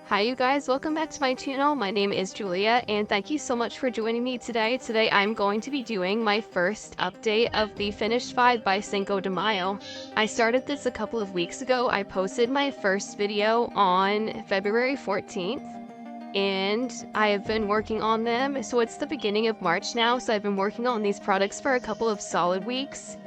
Hi you guys, welcome back to my channel. My name is Julia and thank you so much for joining me today. Today I'm going to be doing my first update of the Finished 5 by Cinco de Mayo. I started this a couple of weeks ago. I posted my first video on February 14th and I have been working on them. So it's the beginning of March now, so I've been working on these products for a couple of solid weeks.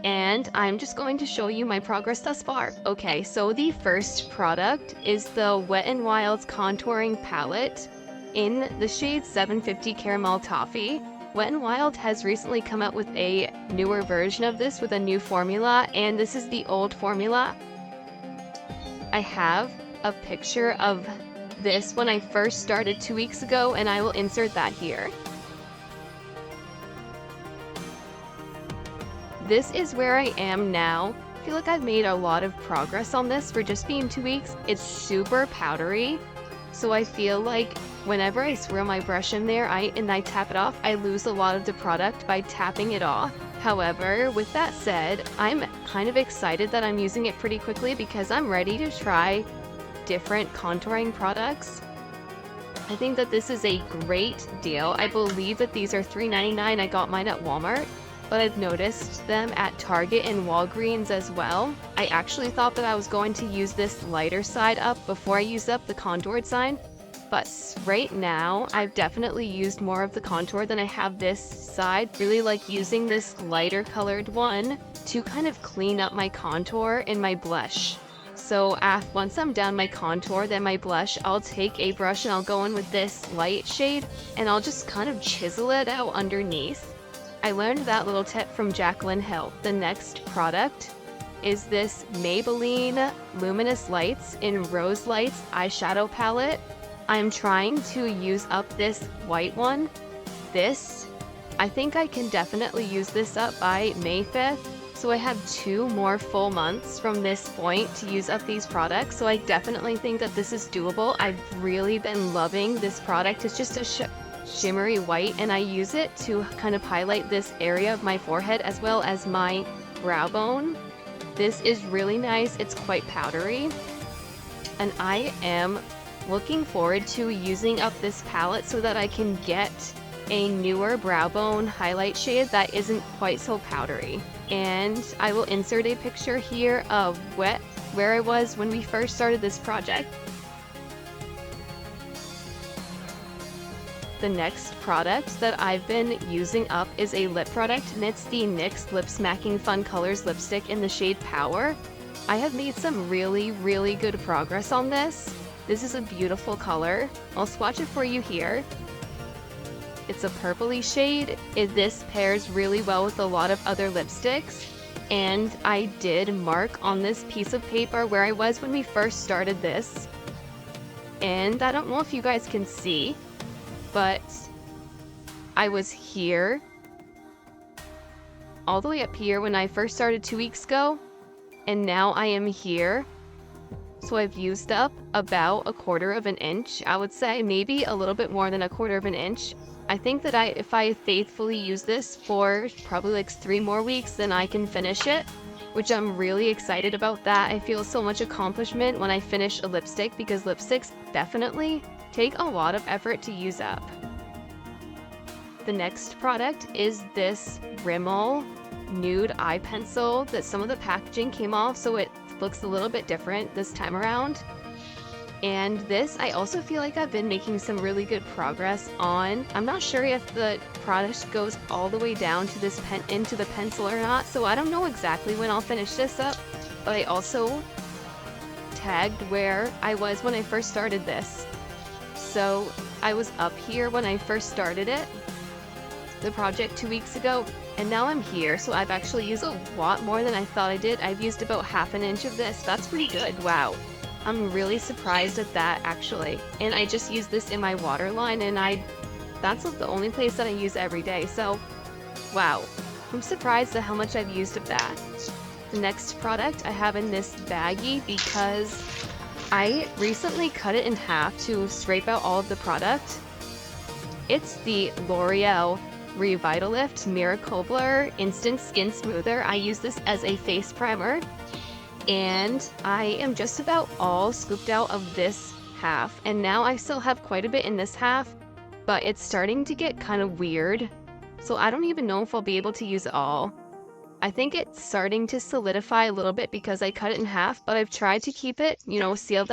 And I'm just going to show you my progress thus far. Okay, so the first product is the Wet n Wild's Contouring Palette in the shade 750 Caramel Toffee. Wet n Wild has recently come out with a newer version of this with a new formula, and this is the old formula. I have a picture of this when I first started 2 weeks ago, and I will insert that here. This is where I am now. I feel like I've made a lot of progress on this for just being 2 weeks. It's super powdery, so I feel like whenever I swirl my brush in there and I tap it off, I lose a lot of the product by tapping it off. However, with that said, I'm kind of excited that I'm using it pretty quickly because I'm ready to try different contouring products. I think that this is a great deal. I believe that these are $3.99. I got mine at Walmart, but I've noticed them at Target and Walgreens as well. I actually thought that I was going to use this lighter side up before I used up the contoured side, but right now I've definitely used more of the contour than I have this side. Really like using this lighter colored one to kind of clean up my contour and my blush. So once I'm done my contour, then my blush, I'll take a brush and I'll go in with this light shade and I'll just kind of chisel it out underneath. I learned that little tip from Jaclyn Hill. The next product is this Maybelline Luminous Lights in Rose Lights eyeshadow palette. I'm trying to use up this white one. I think I can definitely use this up by May 5th. So I have 2 more full months from this point to use up these products. So I definitely think that this is doable. I've really been loving this product. It's just a shimmery white, and I use it to kind of highlight this area of my forehead as well as my brow bone. This is really nice. It's quite powdery, and I am looking forward to using up this palette so that I can get a newer brow bone highlight shade that isn't quite so powdery. And I will insert a picture here of where I was when we first started this project. The next product that I've been using up is a lip product, and it's the NYX Lip Smacking Fun Colors lipstick in the shade Power. I have made some really good progress on this. This is a beautiful color. I'll swatch it for you here. It's a purpley shade. This pairs really well with a lot of other lipsticks. And I did mark on this piece of paper where I was when we first started this. And I don't know if you guys can see, but I was here, all the way up here when I first started 2 weeks ago, and now I am here. So I've used up about 1/4 of an inch, I would say, maybe a little bit more than 1/4 of an inch. I think that if I faithfully use this for probably like 3 more weeks, then I can finish it, which I'm really excited about that. I feel so much accomplishment when I finish a lipstick because lipsticks definitely take a lot of effort to use up. The next product is this Rimmel nude eye pencil that some of the packaging came off, so it looks a little bit different this time around. And this, I also feel like I've been making some really good progress on. I'm not sure if the product goes all the way down to this into the pencil or not, so I don't know exactly when I'll finish this up, but I also tagged where I was when I first started this. So I was up here when I first started the project 2 weeks ago, and now I'm here. So I've actually used a lot more than I thought I did. I've used about 1/2 inch of this. That's pretty good. Wow. I'm really surprised at that actually. And I just used this in my waterline, and that's the only place that I use every day. So wow. I'm surprised at how much I've used of that. The next product I have in this baggie because I recently cut it in half to scrape out all of the product. It's the L'Oreal Revitalift Miracobler Instant Skin Smoother. I use this as a face primer, and I am just about all scooped out of this half, and now I still have quite a bit in this half, but it's starting to get kind of weird. So I don't even know if I'll be able to use it all. I think it's starting to solidify a little bit because I cut it in half, but I've tried to keep it, sealed